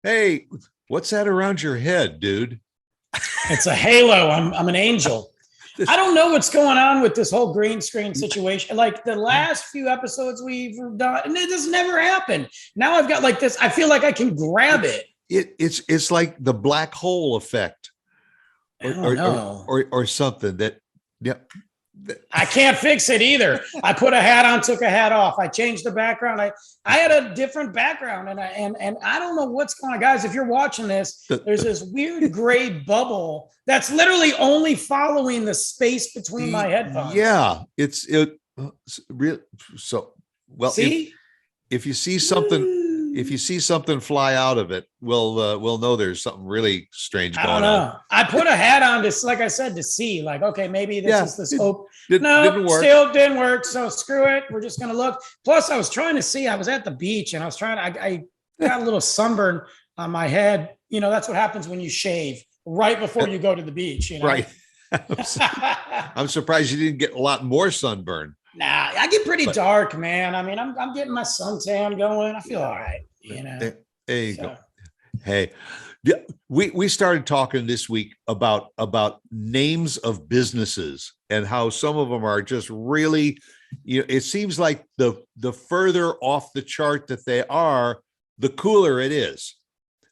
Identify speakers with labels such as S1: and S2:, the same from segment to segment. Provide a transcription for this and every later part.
S1: Hey, what's that around your head, dude?
S2: It's a halo. I'm an angel. I
S1: This,
S2: don't know what's going on with this whole green screen situation. Like the last few episodes we've done, and it has never happened. Now I've got like this. I feel like I can grab it.
S1: it's like the black hole effect,
S2: I
S1: or
S2: don't
S1: or or
S2: know.
S1: or something that. Yeah,
S2: I can't fix it either. I put a hat on, took a hat off. I changed the background. I had a different background, and I don't know what's going on, guys. If you're watching this, there's this weird gray bubble that's literally only following the space between my headphones.
S1: yeah, real. So, well,
S2: See?
S1: if you see something, if you see something fly out of it, we'll know there's something really strange
S2: I don't
S1: going on.
S2: know. I put a hat on to, like I said, to see, like, okay, maybe this
S1: Yeah,
S2: is this hope.
S1: didn't
S2: No,
S1: work.
S2: still didn't work. So screw it. We're just gonna look. Plus, I was trying to see. I was at the beach and I was trying. I got a little sunburn on my head. You know, that's what happens when you shave right before you go to the beach. You know,
S1: Right. I'm surprised you didn't get a lot more sunburn.
S2: Nah, I get pretty
S1: But
S2: dark, man. I mean, I'm getting my suntan going. I feel all right. You know.
S1: there you
S2: So.
S1: go. Hey, yeah, we started talking this week about names of businesses and how some of them are just really, it seems like the further off the chart that they are, the cooler it is.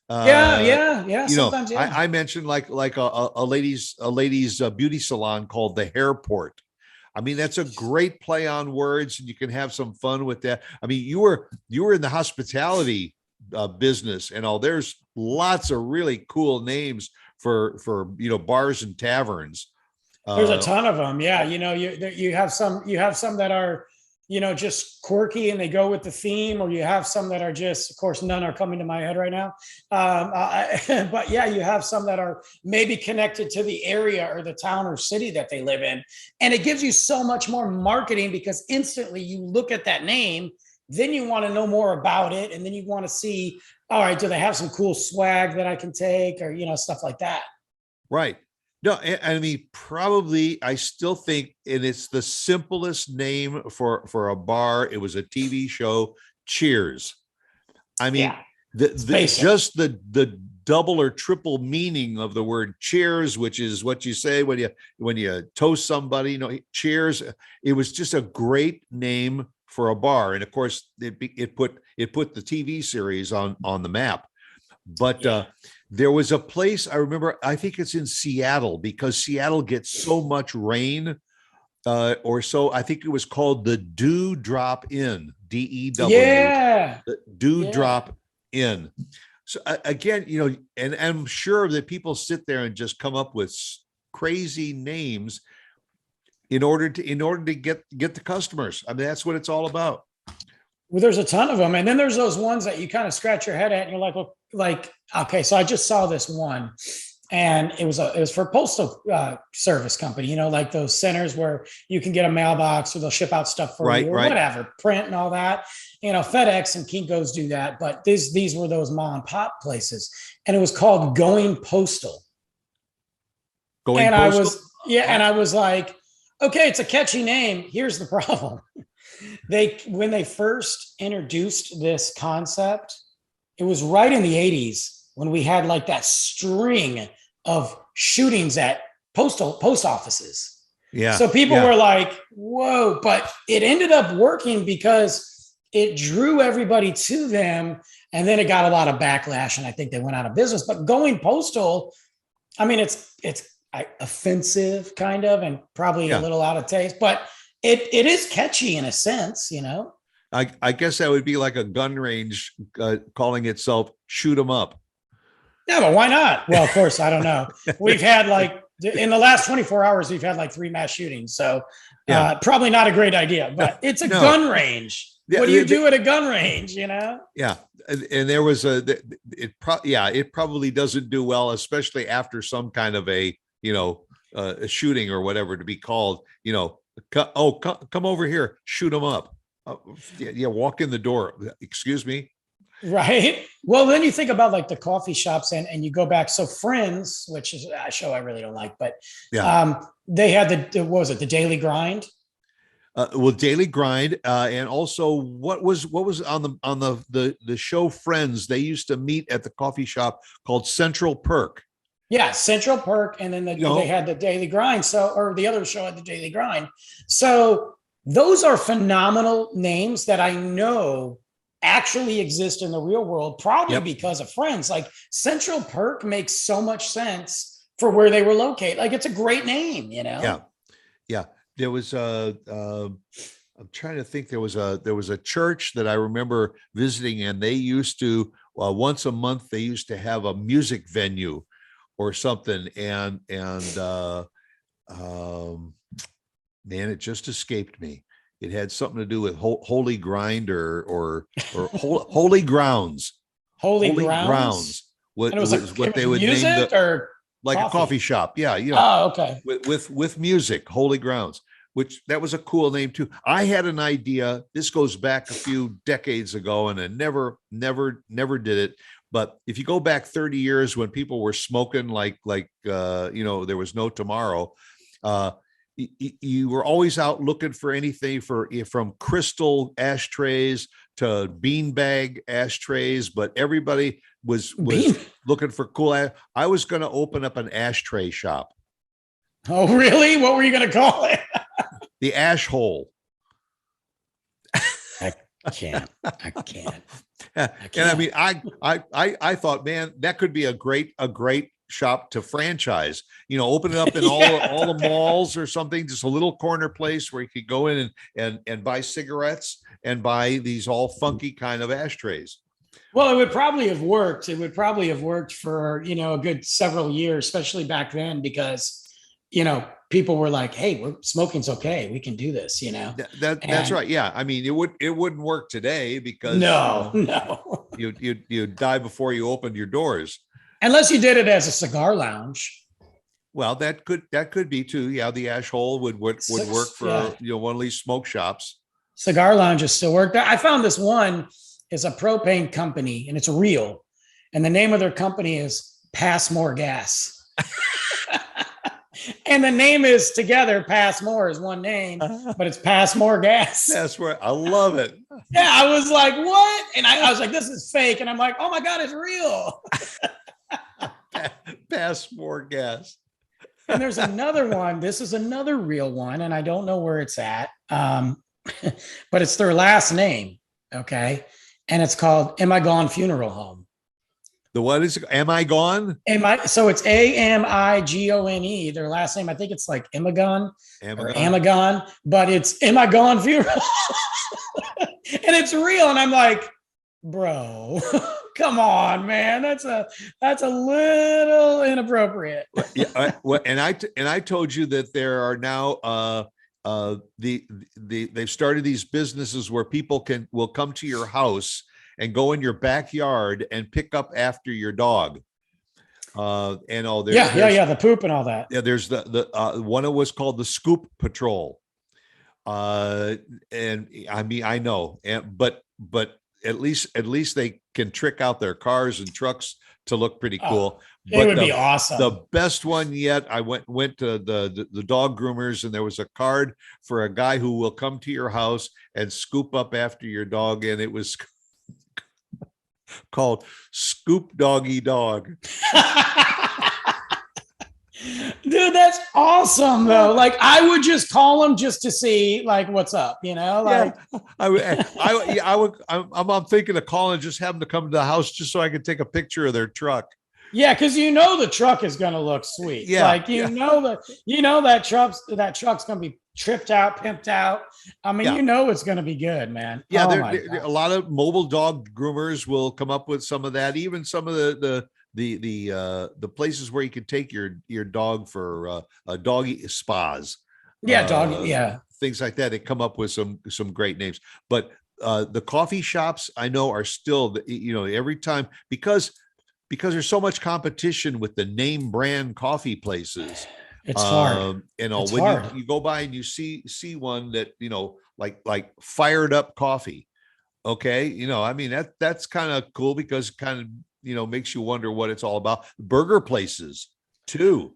S2: Yeah. Sometimes, yeah.
S1: I mentioned like a ladies beauty salon called the Hairport. I mean, that's a great play on words, and you can have some fun with that. I mean, you were in the hospitality business and all. There's lots of really cool names for bars and taverns.
S2: There's a ton of them. Yeah, you have some that are just quirky and they go with the theme, or you have some that are just, of course, none are coming to my head right now. But yeah, you have some that are maybe connected to the area or the town or city that they live in, and it gives you so much more marketing because instantly you look at that name, then you want to know more about it, and then you want to see, all right, do they have some cool swag that I can take, or stuff like that.
S1: Right. No, I mean, probably, I still think, and it's the simplest name for a bar. It was a TV show, Cheers. I mean,
S2: Yeah, it's
S1: the
S2: basic.
S1: just the double or triple meaning of the word cheers, which is what you say when you toast somebody, cheers. It was just a great name for a bar. And of course, it put the TV series on the map. But there was a place I remember, I think it's in Seattle, because Seattle gets so much rain, or so. I think it was called the Dew Drop Inn, DEW,
S2: Yeah,
S1: the Dew
S2: yeah.
S1: Drop Inn. So again, and I'm sure that people sit there and just come up with crazy names in order to get the customers. I mean, that's what it's all about.
S2: Well, there's a ton of them, and then there's those ones that you kind of scratch your head at, and you're like, well, like, okay, so I just saw this one, and it was for Postal service company, like those centers where you can get a mailbox or they'll ship out stuff for
S1: Right,
S2: you or
S1: right.
S2: whatever, print and all that. FedEx and Kinko's do that, but these were those mom and pop places, and it was called Going Postal.
S1: Going
S2: And I
S1: postal.
S2: was, yeah, and I was like, okay, it's a catchy name. Here's the problem. When they first introduced this concept, it was right in the 80s when we had like that string of shootings at post offices.
S1: Yeah,
S2: So people
S1: yeah,
S2: were like, whoa, but it ended up working because it drew everybody to them. And then it got a lot of backlash, and I think they went out of business. But Going Postal, I mean, it's offensive kind of, and probably a
S1: yeah.
S2: little out of taste, but it is catchy in a sense.
S1: I guess that would be like a gun range calling itself "Shoot 'em up."
S2: Yeah, but why not? Well, of course, I don't know. We've had like in the last 24 hours, we've had like 3 mass shootings. So
S1: Yeah,
S2: probably not a great idea, but it's a
S1: no,
S2: gun range.
S1: yeah,
S2: What do you do at a gun range?
S1: yeah. And there was it probably doesn't do well, especially after some kind of a shooting or whatever to be called. Come over here, shoot 'em up. Yeah, walk in the door. Excuse me.
S2: Right. Well, then you think about like the coffee shops, and you go back. So Friends, which is a show I really don't like, but
S1: Yeah.
S2: they had what was it, the Daily Grind?
S1: Well, Daily Grind, and also what was on the show Friends? They used to meet at the coffee shop called Central Perk.
S2: Yeah, Central Perk, and then
S1: You
S2: they
S1: know,
S2: had the Daily Grind. So, or the other show had the Daily Grind. So those are phenomenal names that I know actually exist in the real world, probably
S1: yep,
S2: because of Friends. Like Central Perk makes so much sense for where they were located. Like it's a great name, you
S1: yeah,
S2: know.
S1: yeah. There was I'm trying to think. There was a church that I remember visiting, and they used to once a month they used to have a music venue or something, and um, man, it just escaped me. It had something to do with holy grind or holy grounds.
S2: Holy
S1: Holy
S2: Grounds,
S1: grounds. What
S2: and
S1: was
S2: it
S1: what
S2: was
S1: they would name
S2: music
S1: the
S2: or
S1: like a coffee
S2: coffee.
S1: shop. Yeah,
S2: Oh, okay.
S1: with music, holy grounds, which that was a cool name too. I had an idea. This goes back a few decades ago, and I never did it. But if you go back 30 years when people were smoking there was no tomorrow, uh, you were always out looking for anything from crystal ashtrays to beanbag ashtrays, but everybody was
S2: Bean.
S1: looking for cool. I was going to open up an ashtray shop,
S2: Oh, really? What were you going to call it?
S1: the Ashhole.
S2: I can't. I can't.
S1: And I mean, I thought, man, that could be a great shop to franchise. Open it up in all the malls or something, just a little corner place where you could go in and buy cigarettes and buy these all funky kind of ashtrays.
S2: Well, it would probably have worked. It would probably have worked for, a good several years, especially back then, because, people were like, hey, smoking's okay. We can do this,
S1: That's
S2: And
S1: right. Yeah, I mean, it wouldn't work today because
S2: no, no.
S1: you die before you opened your doors.
S2: Unless you did it as a cigar lounge.
S1: Well, that could be too. Yeah, the Ashhole would work
S2: Yeah.
S1: for one of these smoke shops.
S2: Cigar lounges still work. I found this one is a propane company and it's real. And the name of their company is Pass More Gas. And the name is together, Pass More is one name, but it's Pass More Gas.
S1: That's where I love it.
S2: Yeah, I was like, what? And I was like, this is fake. And I'm like, oh my God, it's real.
S1: Pass more gas.
S2: And there's another one. This is another real one, and I don't know where it's at. But it's their last name. Okay. And it's called Am I Gone Funeral Home.
S1: The what is it? Am I Gone?
S2: So it's Amigone. Their last name, I think it's like Amagon or Amagon, but it's Am I Gone Funeral? And it's real. And I'm like, bro, come on, man. That's a little inappropriate.
S1: Yeah, and I told you that there are now they've started these businesses where people will come to your house and go in your backyard and pick up after your dog.
S2: The poop and all that.
S1: Yeah, there's the one that was called the Scoop Patrol. And I mean, I know, but at least they can trick out their cars and trucks to look pretty cool.
S2: It would be awesome.
S1: The best one yet, I went to the dog groomers, and there was a card for a guy who will come to your house and scoop up after your dog, and it was called Scoop Doggy Dog.
S2: Dude, that's awesome though. Like I would just call them just to see like what's up, like
S1: I'm thinking of calling, just have them to come to the house just so I could take a picture of their truck.
S2: Yeah, because the truck is gonna look sweet.
S1: Yeah,
S2: like that truck's gonna be tripped out, pimped out. I mean, it's gonna be good, man.
S1: Yeah, a lot of mobile dog groomers will come up with some of that. Even some of the places where you can take your dog for doggy spas. Things like that. They come up with some great names. But the coffee shops I know are still every time because there's so much competition with the name brand coffee places.
S2: It's hard.
S1: It's hard. You go by and you see one that like Fired Up Coffee. Okay, I mean that's kind of cool because kind of makes you wonder what it's all about. Burger places too.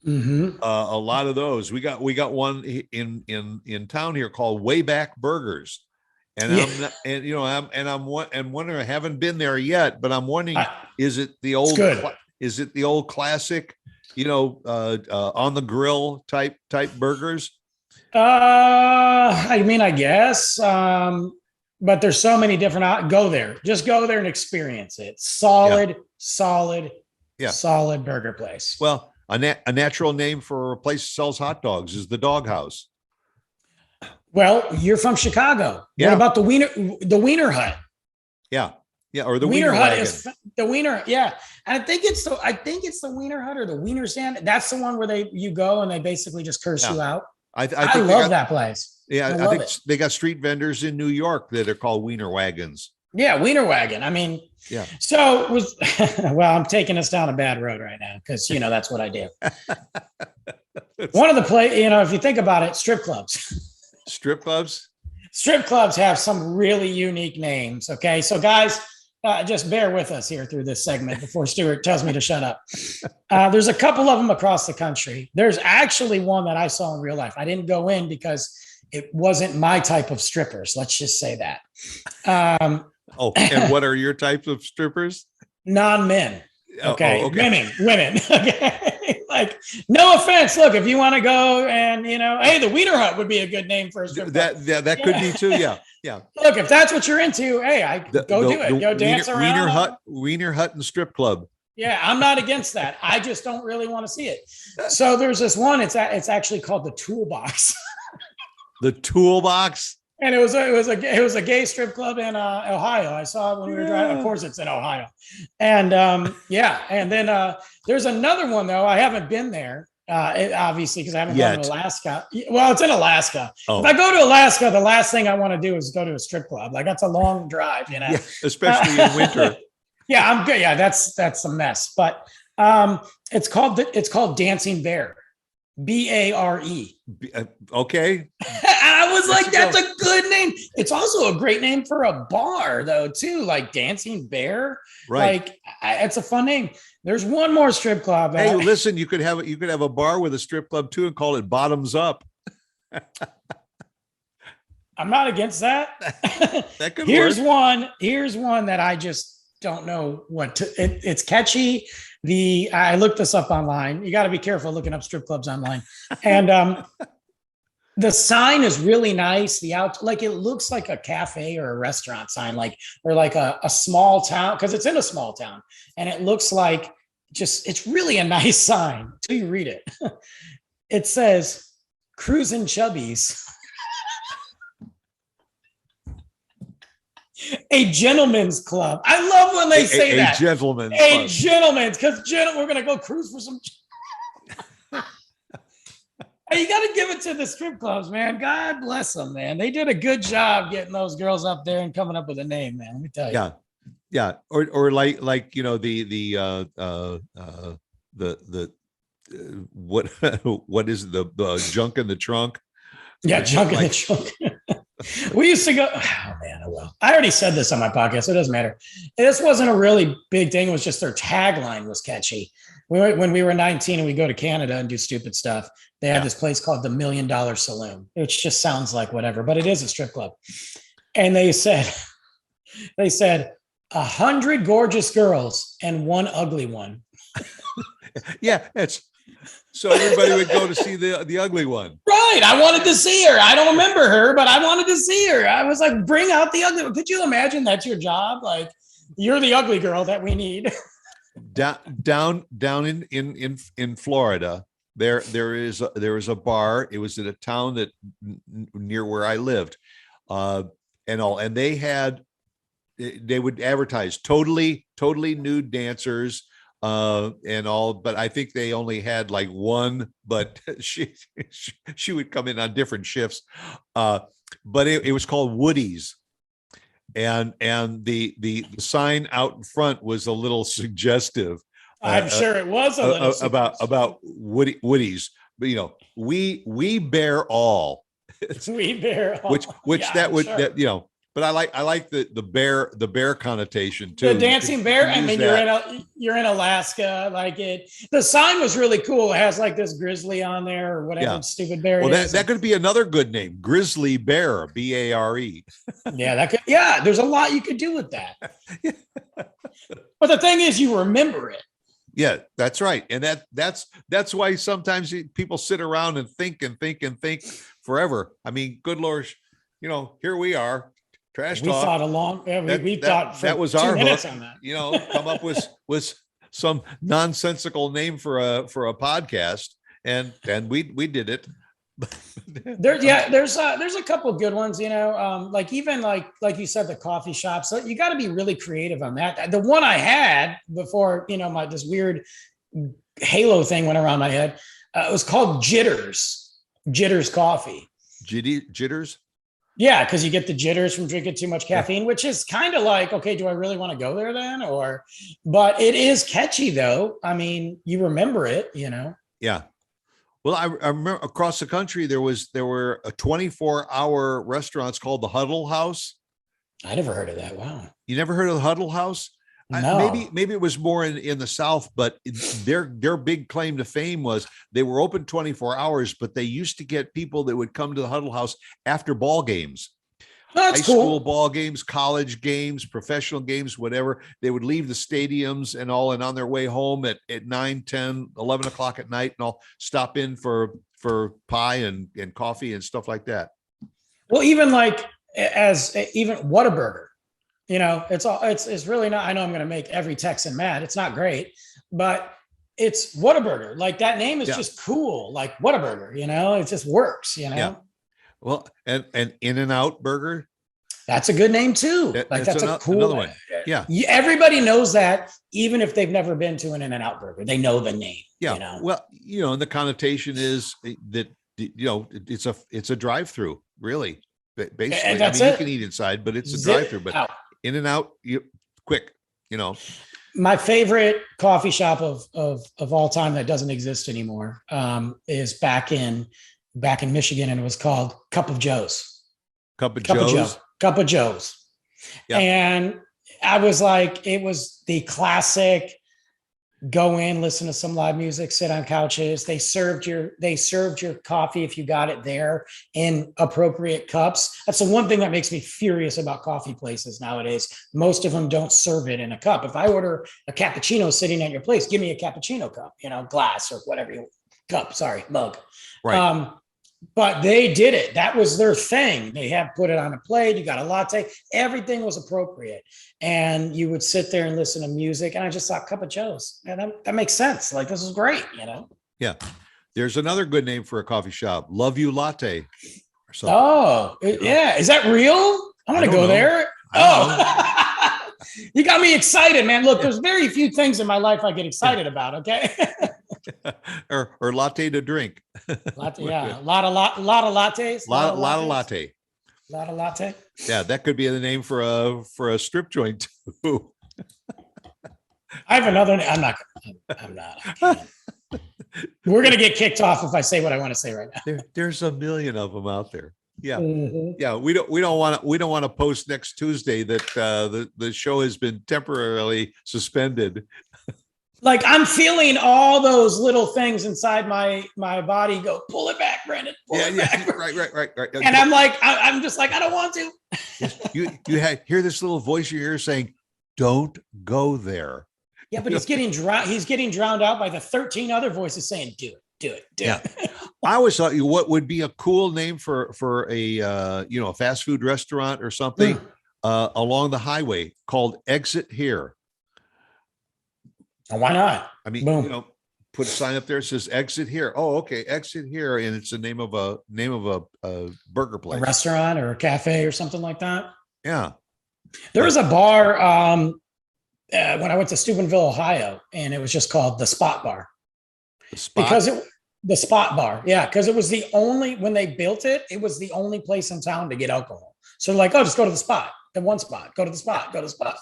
S1: A lot of those. We got one in town here called Wayback Burgers. And
S2: Yeah.
S1: I'm not, and you know, I'm wondering, I haven't been there yet, but I'm wondering, is it the
S2: It's
S1: old,
S2: good.
S1: is it the old classic, on the grill type burgers?
S2: I mean, I guess. But there's so many different. Go there. Just go there and experience it. Solid, solid,
S1: Yeah.
S2: solid burger place.
S1: Well, a natural name for a place that sells hot dogs is the Dog House.
S2: Well, you're from Chicago.
S1: Yeah.
S2: What about the Wiener Hut?
S1: Yeah. Yeah. Or the
S2: Wiener
S1: Wiener
S2: Hut
S1: Wagon.
S2: is the Wiener. Yeah. And I think it's the Wiener Hut or the Wiener Stand. That's the one where you go and they basically just curse you out.
S1: I
S2: I love that place.
S1: Yeah. I think they got street vendors in New York that are called Wiener Wagons.
S2: Yeah. Wiener Wagon. I mean,
S1: yeah.
S2: So it was, well, I'm taking us down a bad road right now because, that's what I do. One of the if you think about it, strip clubs.
S1: Strip clubs?
S2: Strip clubs have some really unique names. Okay. So, guys, just bear with us here through this segment before Stuart tells me to shut up. There's a couple of them across the country. There's actually one that I saw in real life. I didn't go in because it wasn't my type of strippers. Let's just say that.
S1: And what are your types of strippers?
S2: Non-men. Okay. Women. Okay. Like, no offense. Look, if you want to go and, hey, the Wiener Hut would be a good name for a strip club.
S1: That could be too. Yeah. Yeah.
S2: Look, if that's what you're into, hey, do it. Go dance around.
S1: Wiener Hut and strip club.
S2: Yeah. I'm not against that. I just don't really want to see it. So there's this one, it's actually called the Toolbox.
S1: The Toolbox.
S2: And it was a gay strip club in Ohio. I saw it when we were driving. Of course, it's in Ohio. And and then there's another one though. I haven't been there, obviously, because I haven't gone to Alaska. Well, it's in Alaska. Oh. If I go to Alaska, the last thing I want to do is go to a strip club. Like, that's a long drive,
S1: Yeah, especially in winter.
S2: Yeah, I'm good. Yeah, that's a mess. But it's called Dancing Bear. Bare.
S1: Okay.
S2: I was like, that's a good name. It's also a great name for a bar, though, too. Like Dancing Bear.
S1: Right.
S2: Like, it's a fun name. There's one more strip club.
S1: Hey, listen, you could have a bar with a strip club too and call it Bottoms Up.
S2: I'm not against that.
S1: That could
S2: Here's
S1: work.
S2: Here's one that I just don't know what to. It's catchy. I looked this up online. You got to be careful looking up strip clubs online. And the sign is really nice. It looks like a cafe or a restaurant sign, or like a small town, because it's in a small town. And it looks like it's really a nice sign until you read it. It says Cruisin' Chubbies. A gentleman's club. I love when they say that.
S1: A gentleman's
S2: club. Gentleman's, because we're going to go cruise for some. You got to give it to the strip clubs, man. God bless them, man. They did a good job getting those girls up there and coming up with a name, man. Let me tell you.
S1: Yeah. Yeah. Or like, what is the junk in the trunk?
S2: Yeah. Junk in the trunk. We used to go, oh man, well, I already said this on my podcast, so it doesn't matter. This wasn't a really big thing. It was just their tagline was catchy. When we were 19 and we go to Canada and do stupid stuff, they had this place called the $1 Million Saloon, which just sounds like whatever, but it is a strip club. And they said 100 gorgeous girls and one ugly one.
S1: Yeah, so everybody would go to see the ugly one.
S2: Right. I wanted to see her. I don't remember her, but I wanted to see her. I was like, bring out the ugly one. Could you imagine that's your job? Like, you're the ugly girl that we need.
S1: Down in Florida, there is a bar. It was in a town that near where I lived, and they would advertise totally nude dancers. And all, but I think they only had like one, but she would come in on different shifts. But it was called Woody's, and the sign out in front was a little suggestive.
S2: I'm sure it was a little
S1: about Woody's, but we bear all.
S2: We bear all.
S1: Which
S2: yeah,
S1: that would
S2: sure.
S1: that but I like the bear connotation too.
S2: The dancing bear. I mean,
S1: that.
S2: you're in Alaska. Like the sign was really cool. It has like this grizzly on there or whatever stupid bear.
S1: Well,
S2: it is.
S1: that could be another good name, Grizzly Bear, BARE.
S2: Yeah, that could. Yeah, there's a lot you could do with that. But the thing is, you remember it.
S1: Yeah, that's right, and that's why sometimes people sit around and think forever. I mean, good Lord, here we are, trash
S2: We
S1: talk.
S2: thought along. Yeah, we thought for
S1: that was
S2: 2
S1: our
S2: minutes
S1: hook.
S2: on that.
S1: Come up with some nonsensical name for a podcast, and we did it.
S2: There's a couple good ones, like even like you said, the coffee shops. So you got to be really creative on that. The one I had before, this weird halo thing went around my head. It was called Jitters Coffee.
S1: Jitters.
S2: Yeah, because you get the jitters from drinking too much caffeine, which is kind of like, okay, do I really want to go there then? But it is catchy though. I mean, you remember it,
S1: Yeah. Well, I remember across the country there were a 24-hour restaurants called the Huddle House.
S2: I never heard of that. Wow.
S1: You never heard of the Huddle House?
S2: No.
S1: Maybe it was more in the South, but their big claim to fame was they were open 24 hours, but they used to get people that would come to the Huddle House after ball games.
S2: That's
S1: high
S2: cool.
S1: school ball games, college games, professional games, whatever. They would leave the stadiums and on their way home at 9, 10, 11 o'clock at night, and I'll stop in for pie and coffee and stuff like that.
S2: Well, even like even Whataburger, it's really not, I know I'm going to make every Texan mad. It's not great, but it's Whataburger. Like that name is just cool. Like Whataburger, it just works,
S1: Yeah. Well, and In-N-Out Burger.
S2: That's a good name too. That's a cool
S1: another one. Yeah.
S2: Everybody knows that, even if they've never been to an In-N-Out Burger, they know the name.
S1: Yeah. Well, and the connotation is that it's a drive-through, really. Basically,
S2: And that's
S1: you can eat inside, but it's a drive-through. But In-N-Out, quick.
S2: My favorite coffee shop of all time that doesn't exist anymore is back in Michigan, and it was called Cup of Joe's.
S1: Cup of Joe's.
S2: Yeah. And I was like, it was the classic go in, listen to some live music, sit on couches. They served your coffee if you got it there in appropriate cups. That's the one thing that makes me furious about coffee places nowadays. Most of them don't serve it in a cup. If I order a cappuccino sitting at your place, give me a cappuccino cup, glass or whatever mug.
S1: Right.
S2: But they did it. That was their thing. They had put it on a plate. You got a latte. Everything was appropriate. And you would sit there and listen to music. And I just thought Cup of Joe's. Yeah, that makes sense. Like, this is great,
S1: Yeah. There's another good name for a coffee shop. Love You Latte. Or something.
S2: Oh, yeah. Is that real? I want to go there. Oh, you got me excited, man. Look, there's very few things in my life I get excited about. Okay.
S1: or latte to drink.
S2: Latte, yeah. A lot of lattes.
S1: A lot of latte.
S2: A lot of latte.
S1: Yeah, that could be the name for a strip joint too.
S2: I have another name. I'm not. We're gonna get kicked off if I say what I want to say right now.
S1: There's a million of them out there. Yeah.
S2: Mm-hmm.
S1: Yeah. We don't want to post next Tuesday that the show has been temporarily suspended.
S2: Like, I'm feeling all those little things inside my body go, pull it back, Brandon. Pull it back.
S1: Right.
S2: And I'm like, I'm just like, I don't want to.
S1: Yes, you hear this little voice in your ear saying, "Don't go there."
S2: Yeah, but he's getting drowned out by the 13 other voices saying, "Do it."
S1: I always thought, what would be a cool name for a a fast food restaurant or something along the highway called Exit Here.
S2: Why not?
S1: I mean,
S2: Boom.
S1: Put a sign up there that says "Exit Here." Oh, okay, Exit Here, and it's the name of a burger place,
S2: a restaurant or a cafe or something like that.
S1: Yeah,
S2: there was a bar when I went to Steubenville, Ohio, and it was just called the Spot Bar.
S1: The Spot?
S2: The Spot Bar, yeah, because it was the only, when they built it, it was the only place in town to get alcohol. So they're like, oh, just go to the spot, the one spot, go to the spot, go to the spot.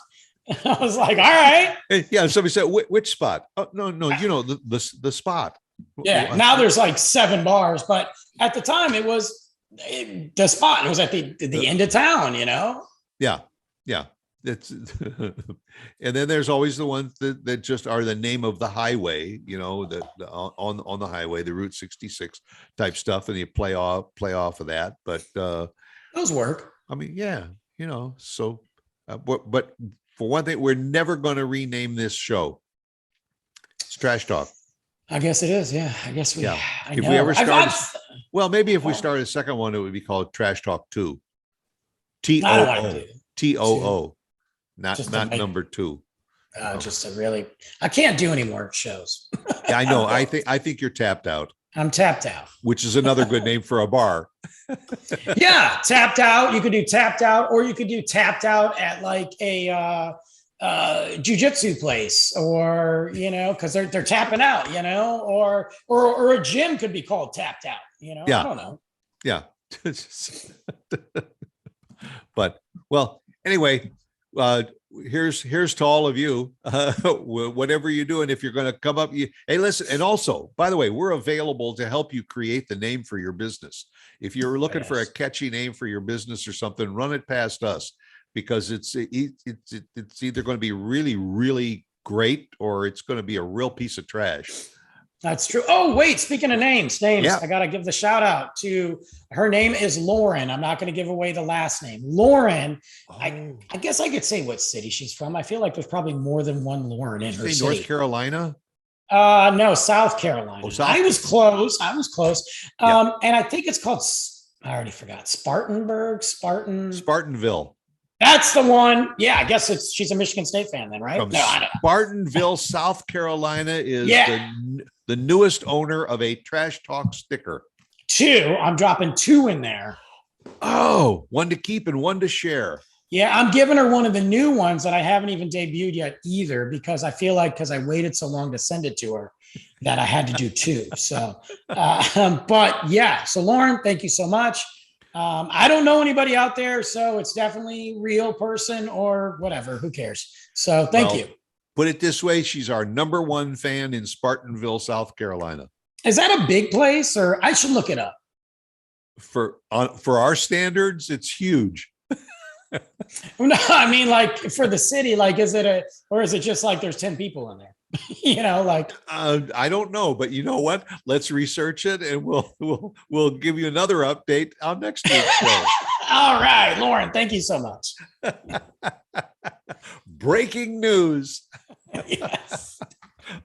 S2: I was like, all right.
S1: Yeah. Somebody said, which spot? Oh, no, the spot.
S2: Yeah. Now there's like 7 bars, but at the time it was the spot. It was at the end of town,
S1: Yeah. Yeah. It's and then there's always the ones that just are the name of the highway, on the highway, the Route 66 type stuff, and you play off of that. But
S2: Those work.
S1: I mean, yeah, so but for one thing, we're never going to rename this show. It's Trash Talk.
S2: I guess it is. Yeah. I guess we.
S1: Yeah.
S2: I
S1: If
S2: know.
S1: we ever start, well, maybe if we
S2: Well-
S1: start a second one, it would be called Trash Talk 2.
S2: I don't want to do
S1: TOO, not
S2: Just to make-
S1: number 2.
S2: just to really. I can't do any more shows.
S1: Yeah, I know. I think you're tapped out,
S2: I'm tapped out.
S1: which is another good name for a bar.
S2: Yeah, tapped out. You could do tapped out, or you could do tapped out at like a jujitsu place, or because they're tapping out, or a gym could be called tapped out.
S1: Yeah.
S2: I don't know.
S1: Yeah. But well, anyway, here's to all of you, whatever you're doing. If you're going to come up, hey, listen. And also, by the way, we're available to help you create the name for your business. If you're looking for a catchy name for your business or something, run it past us, because it's either going to be really, really great, or it's going to be a real piece of trash.
S2: That's true. Oh, wait, speaking of names,
S1: Yeah.
S2: I got to give the shout out to her. Name is Lauren. I'm not going to give away the last name. Lauren. I guess I could say what city she's from. I feel like there's probably more than one Lauren in her city.
S1: North Carolina?
S2: No, South Carolina.
S1: Oh, South
S2: I was close.
S1: Yeah.
S2: And I think it's called, I already forgot,
S1: Spartanville.
S2: That's the one. Yeah, I guess she's a Michigan State fan then, right?
S1: From
S2: No, I don't know.
S1: Spartanville, South Carolina is the newest owner of a Trash Talk sticker.
S2: 2. I'm dropping 2 in there.
S1: Oh, one to keep and one to share.
S2: Yeah, I'm giving her one of the new ones that I haven't even debuted yet either, because I feel like, because I waited so long to send it to her, that I had to do 2. So, but yeah, so Lauren, thank you so much. I don't know anybody out there, so it's definitely real person or whatever. Who cares? So thank you.
S1: Put it this way, she's our number 1 fan in Spartanville, South Carolina.
S2: Is that a big place, or I should look it up?
S1: For our standards, it's huge.
S2: No, I mean, like for the city, like is it just like there's 10 people in there?
S1: I don't know, but you know what? Let's research it, and we'll give you another update on next week's show.
S2: All right, Lauren, thank you so much.
S1: Breaking news.
S2: Yes.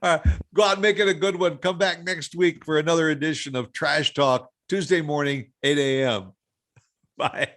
S1: All right, go out and make it a good one. Come back next week for another edition of Trash Talk, Tuesday morning, 8 a.m. Bye.